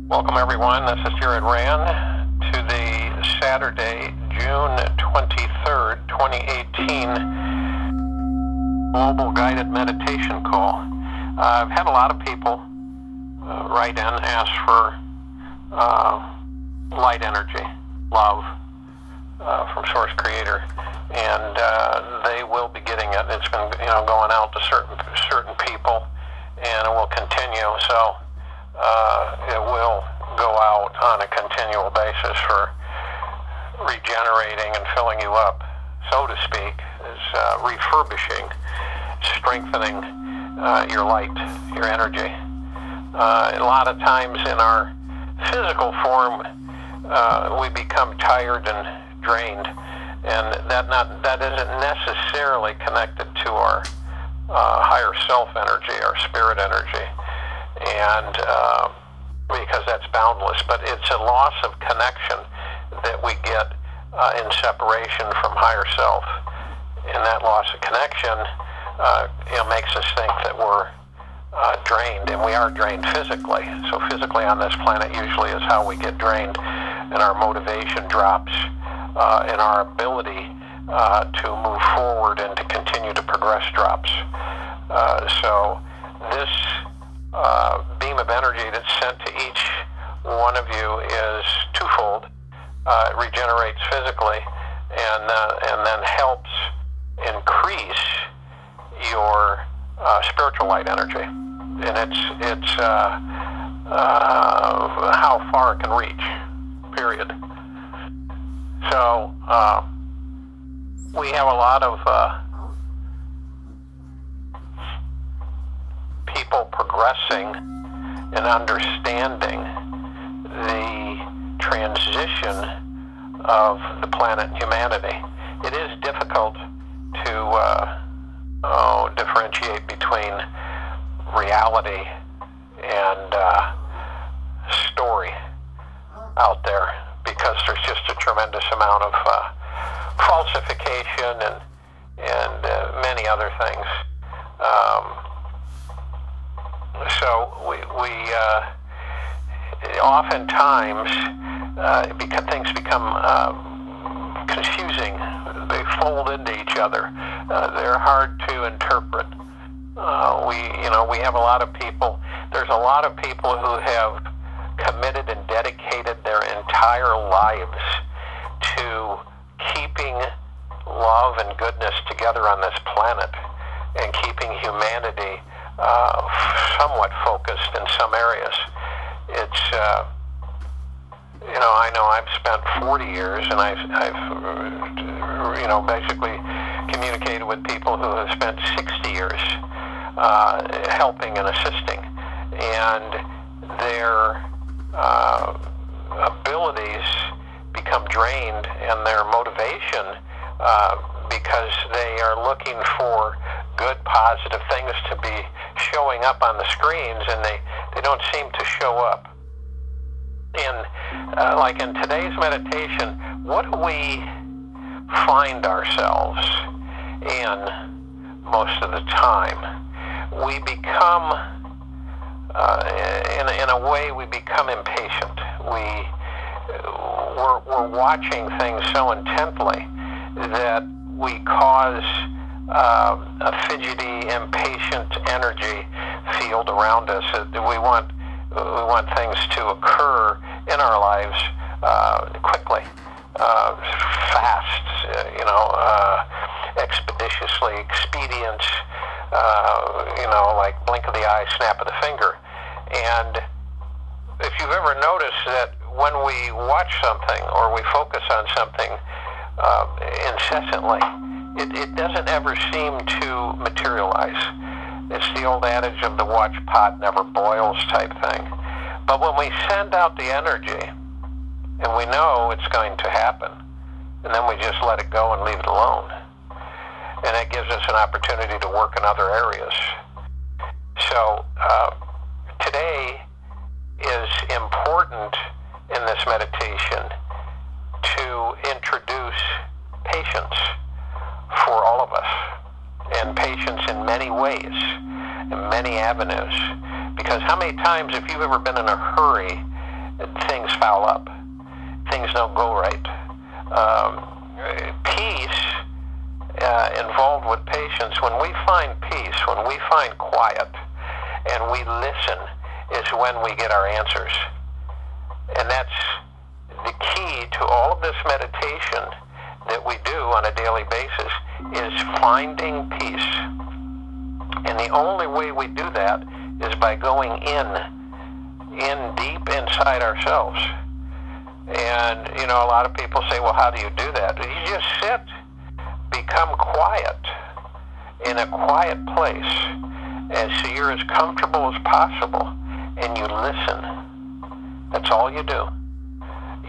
Welcome everyone, this is Jared Rand to the Saturday, June 23rd, 2018 Global Guided Meditation Call. I've had a lot of people write in, ask for light energy, love from Source Creator, and they will be getting it. It's been going out to certain people, and it will continue. So it will go out on a continual basis for regenerating and filling you up, so to speak, is refurbishing, strengthening your light, your energy. A lot of times in our physical form, we become tired and drained, and that isn't necessarily connected to our higher self energy, our spirit energy, and because that's boundless, but it's a loss of connection that we get in separation from higher self, and that loss of connection makes us think that we're drained, and we are drained physically. So physically on this planet usually is how we get drained, and our motivation drops, and our ability to move forward and to continue to progress drops. So this beam of energy that's sent to each one of you is twofold. It regenerates physically, and then helps increase your spiritual light energy, and it's how far it can reach. Period. So we have a lot of people progressing and understanding the transition of the planet and humanity. It is difficult to differentiate between reality and story out there, because there's just a tremendous amount of falsification and many other things. So we oftentimes because things become confusing. They fold into each other. They're hard to interpret. We have a lot of people. There's a lot of people who have committed and dedicated their entire lives to keeping love and goodness together on this planet, and keeping humanity somewhat focused in some areas. It's I know I've spent 40 years, and I've basically communicated with people who have spent 60 years helping and assisting, and their abilities become drained, and their motivation, because they are looking for good, positive things to be showing up on the screens, and they don't seem to show up. Like in today's meditation, what do we find ourselves in most of the time? We become, in a way, we become impatient. We're watching things so intently that we cause a fidgety, impatient energy field around us. We want things to occur in our lives quickly, fast, expeditiously, expedient, like blink of the eye, snap of the finger. And if you've ever noticed that when we watch something or we focus on something incessantly, it doesn't ever seem to materialize. It's the old adage of the watch pot never boils type thing. But when we send out the energy, and we know it's going to happen, and then we just let it go and leave it alone, and that gives us an opportunity to work in other areas. So today is important in this meditation to introduce patience for all of us, and patience in many ways, in many avenues. Because how many times, if you've ever been in a hurry things foul up. Things don't go right. Peace involved with patience, when we find peace, when we find quiet, and we listen, is when we get our answers. And that's the key to all of this meditation that we do on a daily basis, is finding peace. And the only way we do that is by going in deep inside ourselves. And, you know, a lot of people say, well, how do you do that? You just sit, become quiet in a quiet place, and so you're as comfortable as possible, and you listen. That's all you do.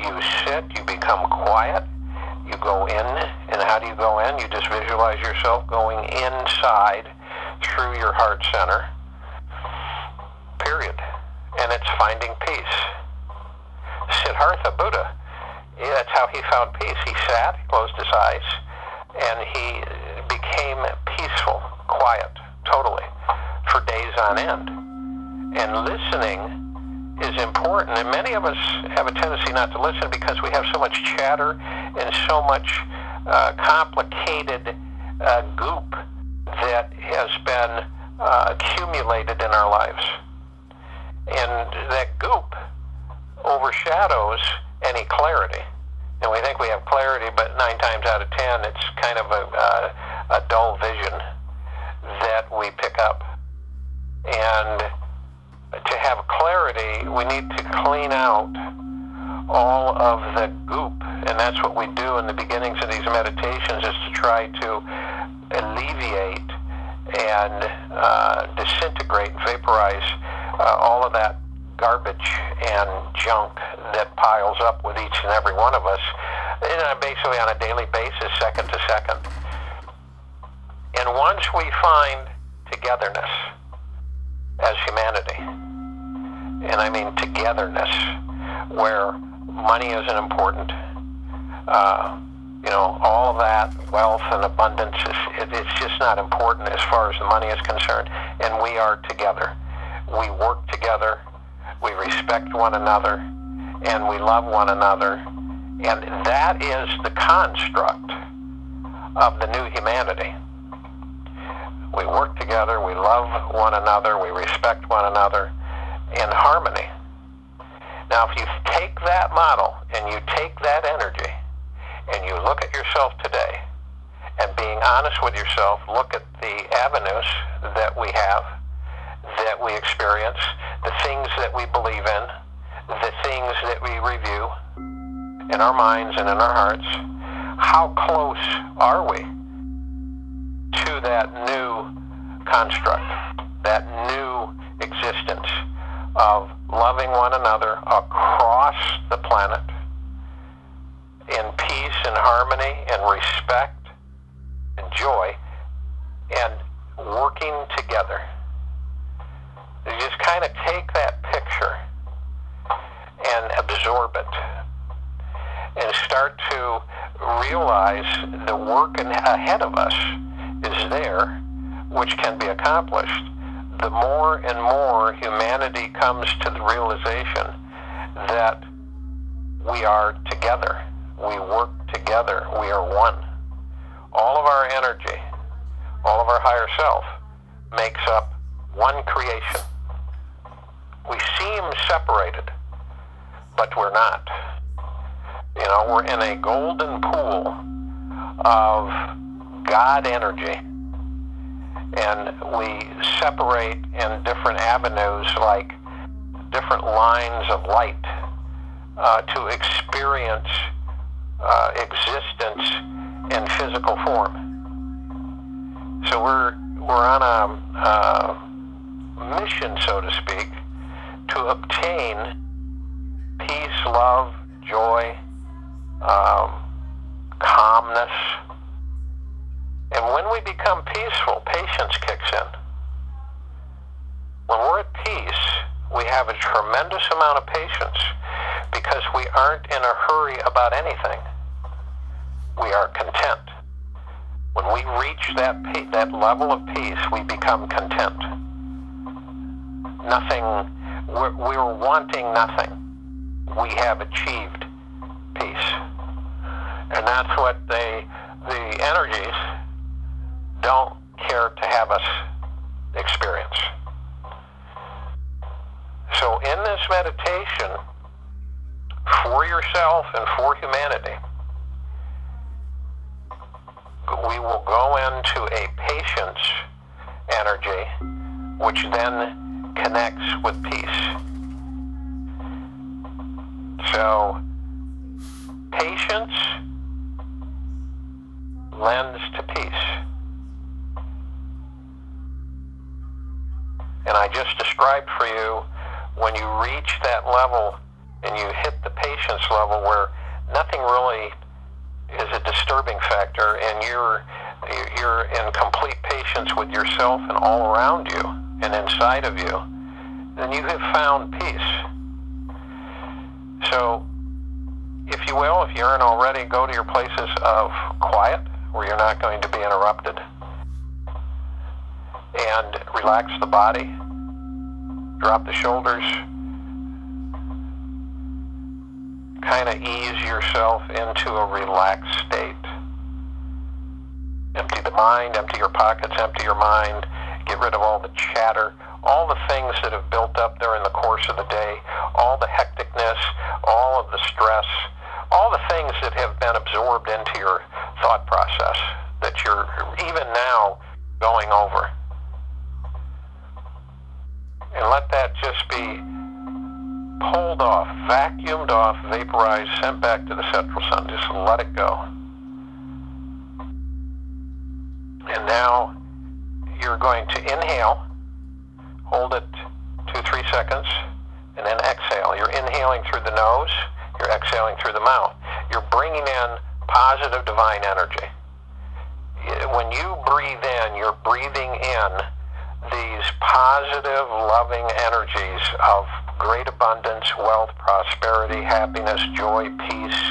You sit, you become quiet, you go in, and how do you go in? You just visualize yourself going inside through your heart center, period. And it's finding peace. Siddhartha Buddha, that's how he found peace. He sat, he closed his eyes, and he became peaceful, quiet, totally, for days on end. And listening is important, and many of us have a tendency not to listen because we have so much chatter and so much complicated goop that has been accumulated in our lives. And that goop overshadows any clarity. And we think we have clarity, but 9 times out of 10, it's kind of a dull vision that we pick up. And to have clarity, we need to clean out all of the goop. And that's what we do in the beginnings of these meditations, is to try to alleviate and disintegrate, vaporize all of that garbage and junk that piles up with each and every one of us, basically on a daily basis, second to second. And once we find togetherness as humanity, and I mean togetherness, where money isn't important, all of that wealth and abundance, it's just not important as far as the money is concerned, and we are together. We work together, we respect one another, and we love one another, and that is the construct of the new humanity. We work together, we love one another, we respect one another, in harmony. Now, if you take that model and you take that energy and you look at yourself today, and being honest with yourself, look at the avenues that we have, that we experience, the things that we believe in, the things that we review in our minds and in our hearts, how close are we to that new construct, that new existence of loving one another across the planet in peace and harmony and respect and joy, and working together? You just kind of take that picture and absorb it and start to realize the work ahead of us is there, which can be accomplished. The more and more humanity comes to the realization that we are together, we work together, we are one. All of our energy, all of our higher self makes up one creation. We seem separated, but we're not. We're in a golden pool of God energy, and we separate in different avenues, like different lines of light, to experience existence in physical form. So we're on a mission, so to speak, to obtain peace, love, joy, calmness. And when we become peaceful, patience kicks in. When we're at peace, we have a tremendous amount of patience because we aren't in a hurry about anything. We are content. When we reach that level of peace, we become content. We're wanting nothing. we have achieved peace. And that's what the energies don't care to have us experience. So in this meditation, for yourself and for humanity, we will go into a patience energy, which then connects with peace. So patience lends to peace. And I just described for you, when you reach that level and you hit the patience level where nothing really is a disturbing factor, and you're in complete patience with yourself and all around you and inside of you, then you have found peace. So, if you will, if you aren't already, go to your places of quiet where you're not going to be interrupted, and relax the body, drop the shoulders, kind of ease yourself into a relaxed state. Empty the mind, empty your pockets, empty your mind, get rid of all the chatter, all the things that have built up there in the course of the day, all the hecticness, all of the stress, all the things that have been absorbed into your thought process that you're even now going over. And let that just be pulled off, vacuumed off, vaporized, sent back to the central sun. Just let it go. And now you're going to inhale, hold it 2-3 seconds, and then exhale. You're inhaling through the nose, you're exhaling through the mouth. You're bringing in positive divine energy. When you breathe in, you're breathing in these positive, loving energies of great abundance, wealth, prosperity, happiness, joy, peace,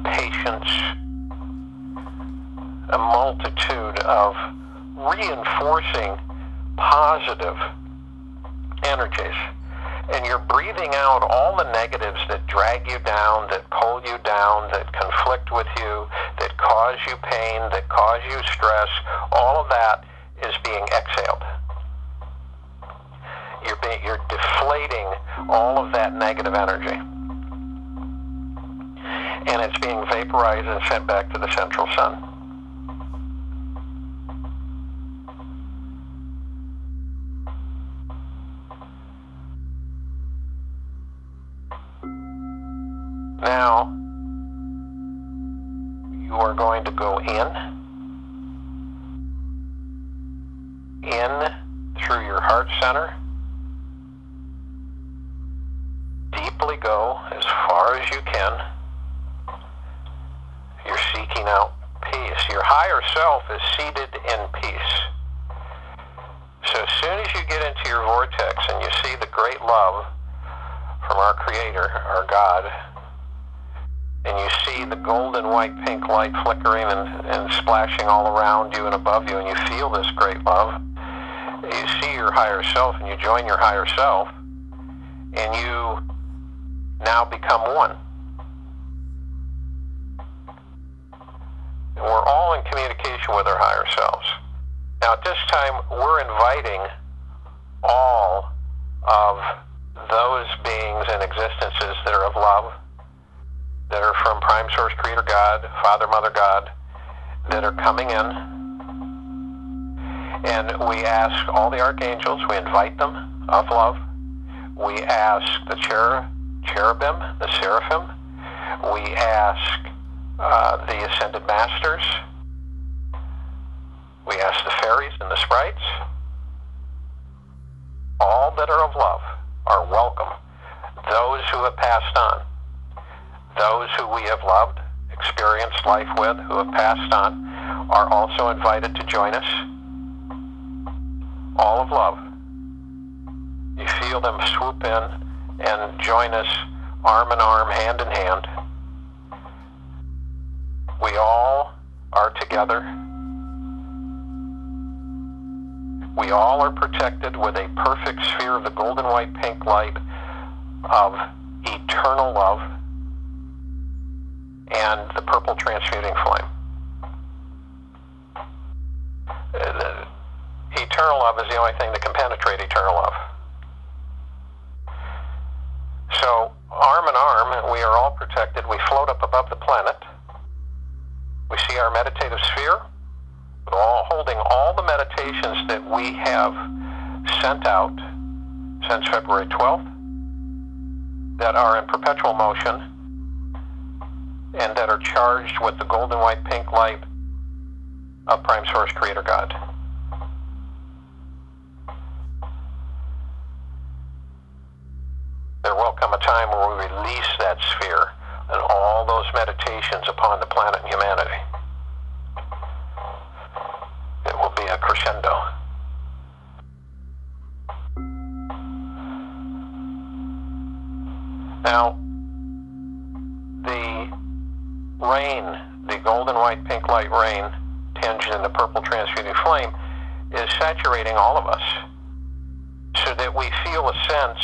patience, a multitude of reinforcing positive energies. And you're breathing out all the negatives that drag you down, that pull you down, that conflict with you, that cause you pain, that cause you stress. All of that is being exhaled. You're deflating all of that negative energy. And it's being vaporized and sent back to the central sun. Now, you are going to go in through your heart center, deeply go as far as you can. You're seeking out peace. Your higher self is seated in peace. So as soon as you get into your vortex and you see the great love from our Creator, our God, and you see the golden white pink light flickering and splashing all around you and above you, and you feel this great love, you see your higher self and you join your higher self, and you now become one. And we're all in communication with our higher selves. Now at this time, we're inviting all of those beings and existences that are of love, that are from Prime Source Creator God, Father, Mother God, that are coming in. And we ask all the archangels, we invite them of love. We ask the cherubim, the seraphim. We ask the ascended masters. We ask the fairies and the sprites. All that are of love are welcome. Those who have passed on, those who we have loved, experienced life with, who have passed on, are also invited to join us. All of love. You feel them swoop in and join us arm in arm, hand in hand. We all are together. We all are protected with a perfect sphere of the golden white pink light of eternity. eternal love, and the purple transmuting flame. Eternal love is the only thing that can penetrate eternal love. So, arm in arm, we are all protected. We float up above the planet. We see our meditative sphere, holding all the meditations that we have sent out since February 12th, that are in perpetual motion, and that are charged with the golden white pink light of Prime Source Creator God. There will come a time where we release that sphere and all those meditations upon the planet and humanity. It will be a crescendo. Now, the rain, the golden white pink light rain, tinged in the purple transmuting flame, is saturating all of us so that we feel a sense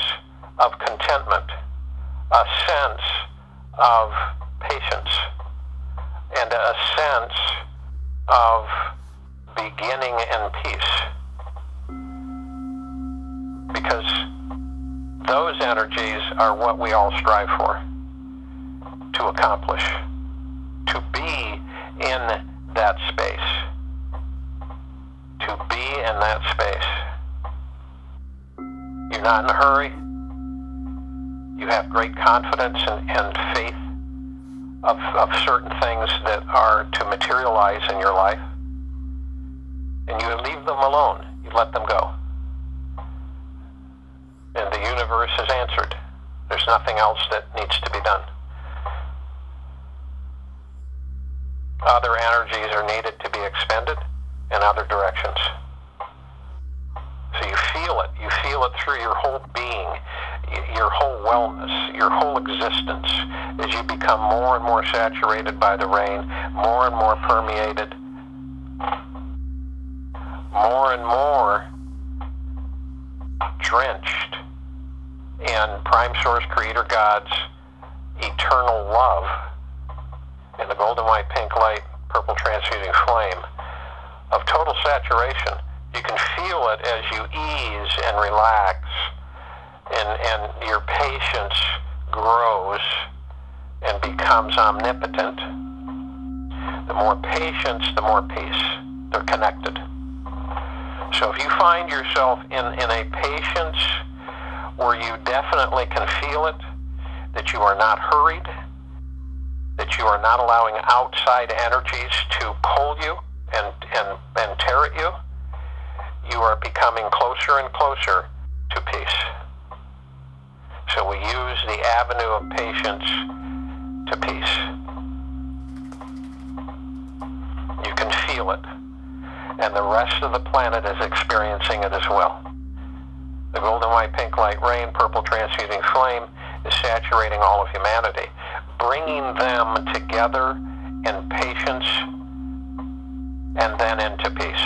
of contentment, a sense of patience, and a sense of beginning in peace. Because those energies are what we all strive for, to accomplish, to be in that space, to be in that space. You're not in a hurry. You have great confidence and faith of certain things that are to materialize in your life. And you leave them alone. You let them go. And the universe has answered. There's nothing else that needs to be done. Other energies are needed to be expended in other directions. So you feel it. You feel it through your whole being, your whole wellness, your whole existence, as you become more and more saturated by the rain, more and more permeated, more and more drenched in Prime Source Creator God's eternal love in the golden white pink light, purple transmuting flame of total saturation. You can feel it as you ease and relax, and your patience grows and becomes omnipotent. The more patience, the more peace. They're connected. So if you find yourself in a patience where you definitely can feel it, that you are not hurried, that you are not allowing outside energies to pull you and tear at you, you are becoming closer and closer to peace. So we use the avenue of patience to peace. You can feel it, and the rest of the planet is experiencing it as well. The golden white pink light rain, purple transmuting flame is saturating all of humanity, bringing them together in patience and then into peace.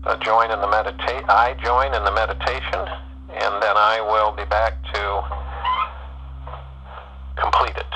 I join in the meditation, and then I will be back to complete it.